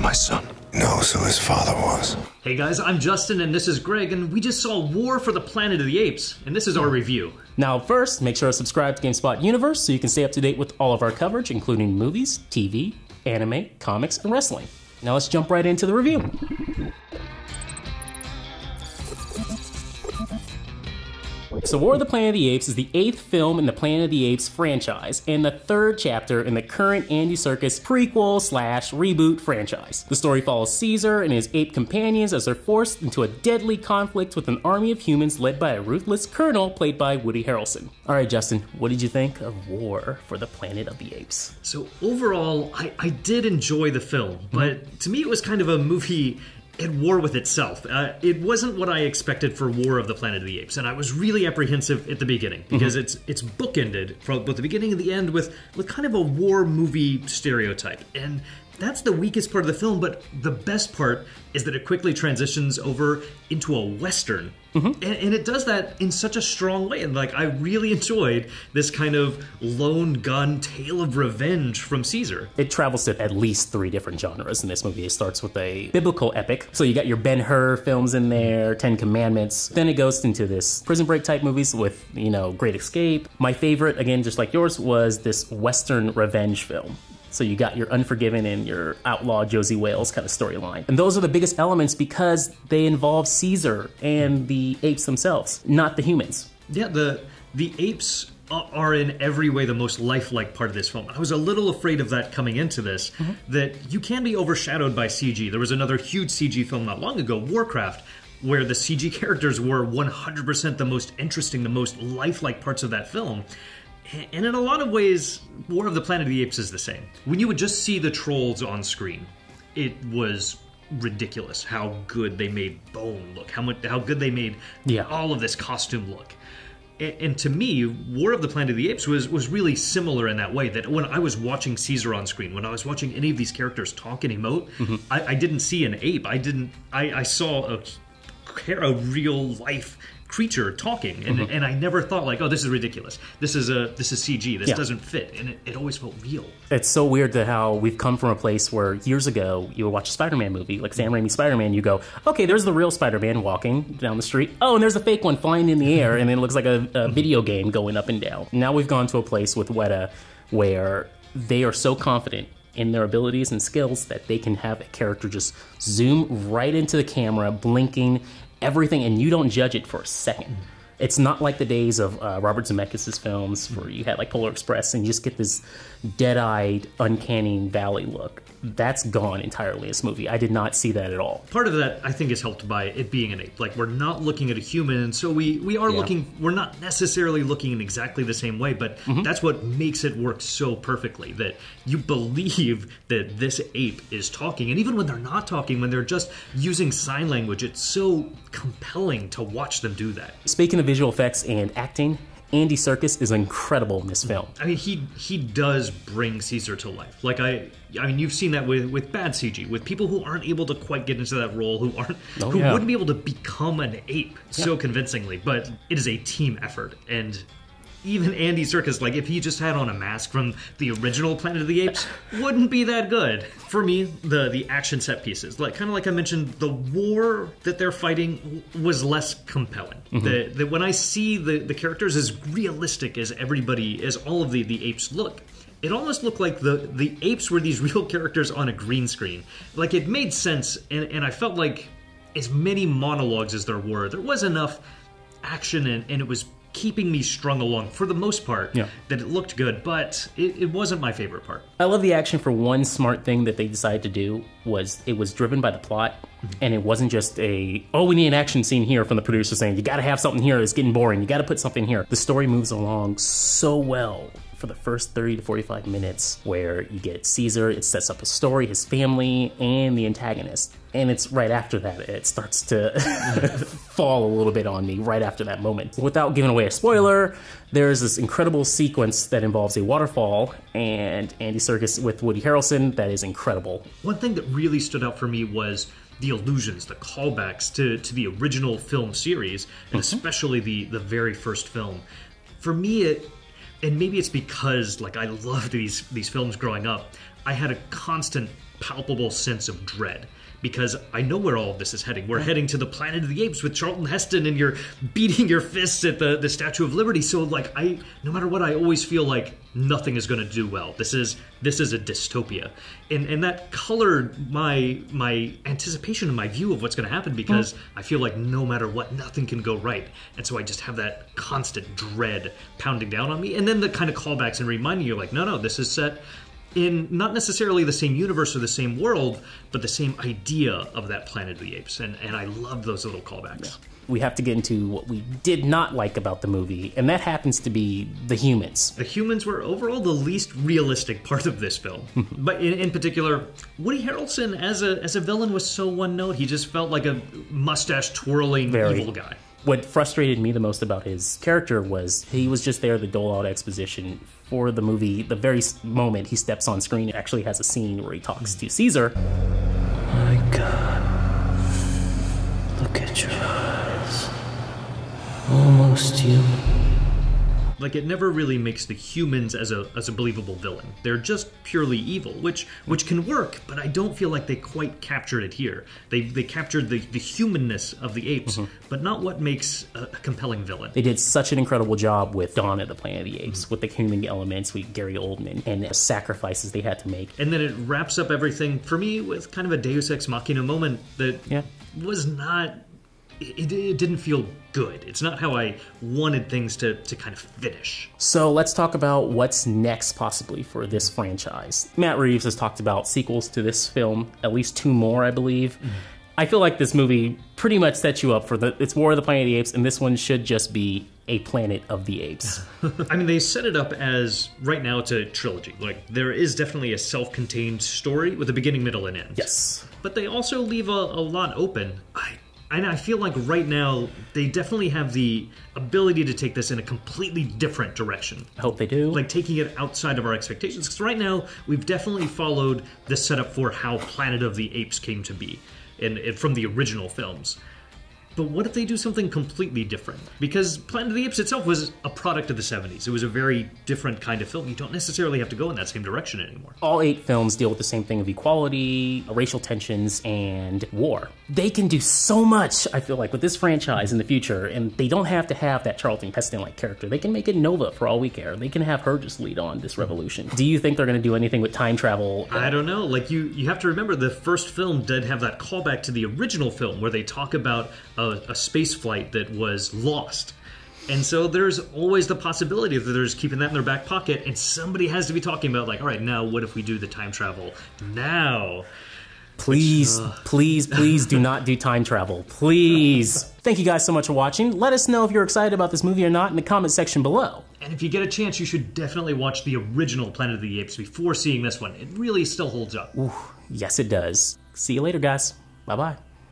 my son knows who his father was. Hey guys, I'm Justin and this is Greg, and we just saw War for the Planet of the Apes, and this is our review. Now first, make sure to subscribe to GameSpot Universe so you can stay up to date with all of our coverage, including movies, TV, anime, comics, and wrestling. Now let's jump right into the review. So War of the Planet of the Apes is the 8th film in the Planet of the Apes franchise and the 3rd chapter in the current Andy Serkis prequel/reboot franchise. The story follows Caesar and his ape companions as they're forced into a deadly conflict with an army of humans led by a ruthless colonel played by Woody Harrelson. Alright Justin, what did you think of War for the Planet of the Apes? So overall, I did enjoy the film, but to me it was kind of a movie at war with itself. It wasn't what I expected for War of the Planet of the Apes, and I was really apprehensive at the beginning because it's bookended from both the beginning and the end with kind of a war movie stereotype. And that's the weakest part of the film, but the best part is that it quickly transitions over into a Western. And it does that in such a strong way. And like, I really enjoyed this kind of lone gun tale of revenge from Caesar. It travels to at least 3 different genres in this movie. It starts with a biblical epic. So you got your Ben-Hur films in there, 10 Commandments. Then it goes into this prison break type movies with, you know, Great Escape. My favorite, again, just like yours, was this Western revenge film. So you got your Unforgiven and your outlaw Josie Wales kind of storyline. And those are the biggest elements because they involve Caesar and the apes themselves, not the humans. Yeah, the apes are in every way the most lifelike part of this film. I was a little afraid of that coming into this, that you can be overshadowed by CG. There was another huge CG film not long ago, Warcraft, where the CG characters were 100% the most interesting, the most lifelike parts of that film. And in a lot of ways, War of the Planet of the Apes is the same. When you would just see the trolls on screen, it was ridiculous how good they made Bone look, how good they made all of this costume look. And to me, War of the Planet of the Apes was really similar in that way, that when I was watching Caesar on screen, when I was watching any of these characters talk and emote, I didn't see an ape. I saw a real life creature talking, and I never thought like, oh, this is ridiculous. This is CG. This doesn't fit, and it always felt real. It's so weird that how we've come from a place where years ago you would watch a Spider-Man movie, like Sam Raimi's Spider-Man, you go, okay, there's the real Spider-Man walking down the street. Oh, and there's a fake one flying in the air, and it looks like a video game going up and down. Now we've gone to a place with Weta where they are so confident in their abilities and skills that they can have a character just zoom right into the camera, blinking, everything, and you don't judge it for a second. It's not like the days of Robert Zemeckis' films where you had like Polar Express and you just get this dead-eyed, uncanny valley look. That's gone entirely in this movie. I did not see that at all. Part of that, I think, is helped by it being an ape. Like, we're not looking at a human, and so we are looking, we're not necessarily looking in exactly the same way, but that's what makes it work so perfectly, that you believe that this ape is talking. And even when they're not talking, when they're just using sign language, it's so compelling to watch them do that. Speaking of visual effects and acting, Andy Serkis is incredible in this film. I mean, he does bring Caesar to life. Like, I mean, you've seen that with bad CG, with people who aren't able to quite get into that role, who wouldn't be able to become an ape so convincingly. But it is a team effort, and even Andy Serkis, like, if he just had on a mask from the original Planet of the Apes, wouldn't be that good. For me, the action set pieces, like kind of like I mentioned, the war that they're fighting was less compelling. That when I see the characters as realistic as all of the apes look, it almost looked like the apes were these real characters on a green screen. Like, it made sense, and I felt like as many monologues as there was enough action, and it was keeping me strung along for the most part, that it looked good, but it wasn't my favorite part. I love the action for one smart thing that they decided to do was it was driven by the plot, and it wasn't just we need an action scene here from the producer saying, you gotta have something here, it's getting boring, you gotta put something here. The story moves along so well for the first 30 to 45 minutes where you get Caesar, it sets up a story, his family, and the antagonist. And it's right after that, it starts to fall a little bit on me right after that moment. Without giving away a spoiler, there's this incredible sequence that involves a waterfall and Andy Serkis with Woody Harrelson that is incredible. One thing that really stood out for me was the allusions, the callbacks to the original film series, and especially the very first film. For me, and maybe it's because, like, I loved these films growing up, I had a constant, palpable sense of dread. Because I know where all of this is heading. We're heading to the Planet of the Apes with Charlton Heston, and you're beating your fists at the Statue of Liberty. So, like, no matter what, I always feel like nothing is going to do well. This is a dystopia, and that colored my anticipation and my view of what's going to happen. Because I feel like no matter what, nothing can go right, and so I just have that constant dread pounding down on me. And then the kind of callbacks and reminding you, like, no, this is set in not necessarily the same universe or the same world, but the same idea of that Planet of the Apes. And I love those little callbacks. Yeah. We have to get into what we did not like about the movie, and that happens to be the humans. The humans were overall the least realistic part of this film. But in particular, Woody Harrelson as a villain was so one-note. He just felt like a mustache-twirling evil guy. What frustrated me the most about his character was he was just there to dole out exposition for the movie. The very moment he steps on screen, it actually has a scene where he talks to Caesar. My God, look at your eyes. Almost human. Like, it never really makes the humans as a believable villain. They're just purely evil, which can work, but I don't feel like they quite captured it here. They captured the humanness of the apes, but not what makes a compelling villain. They did such an incredible job with Dawn of the Planet of the Apes, with the human elements, with Gary Oldman, and the sacrifices they had to make. And then it wraps up everything, for me, with kind of a Deus Ex Machina moment that was not... It didn't feel good. It's not how I wanted things to kind of finish. So let's talk about what's next possibly for this franchise. Matt Reeves has talked about sequels to this film, at least 2 more, I believe. I feel like this movie pretty much sets you up for it's War of the Planet of the Apes, and this one should just be a Planet of the Apes. I mean, they set it up as, right now, it's a trilogy. Like, there is definitely a self-contained story with a beginning, middle, and end. Yes. But they also leave a lot open. And I feel like right now, they definitely have the ability to take this in a completely different direction. I hope they do. Like, taking it outside of our expectations. Because right now, we've definitely followed the setup for how Planet of the Apes came to be from the original films. But what if they do something completely different? Because Planet of the Apes itself was a product of the 70s. It was a very different kind of film. You don't necessarily have to go in that same direction anymore. All 8 films deal with the same thing of equality, racial tensions, and war. They can do so much, I feel like, with this franchise in the future, and they don't have to have that Charlton Heston-like character. They can make it Nova for all we care. They can have her just lead on this revolution. Do you think they're going to do anything with time travel? I don't know. Like, you have to remember the first film did have that callback to the original film where they talk about a space flight that was lost. And so there's always the possibility that they're just keeping that in their back pocket, and somebody has to be talking about, like, all right, now what if we do the time travel now? Please, please do not do time travel. Please. Thank you guys so much for watching. Let us know if you're excited about this movie or not in the comment section below. And if you get a chance, you should definitely watch the original Planet of the Apes before seeing this one. It really still holds up. Ooh, yes, it does. See you later, guys. Bye-bye.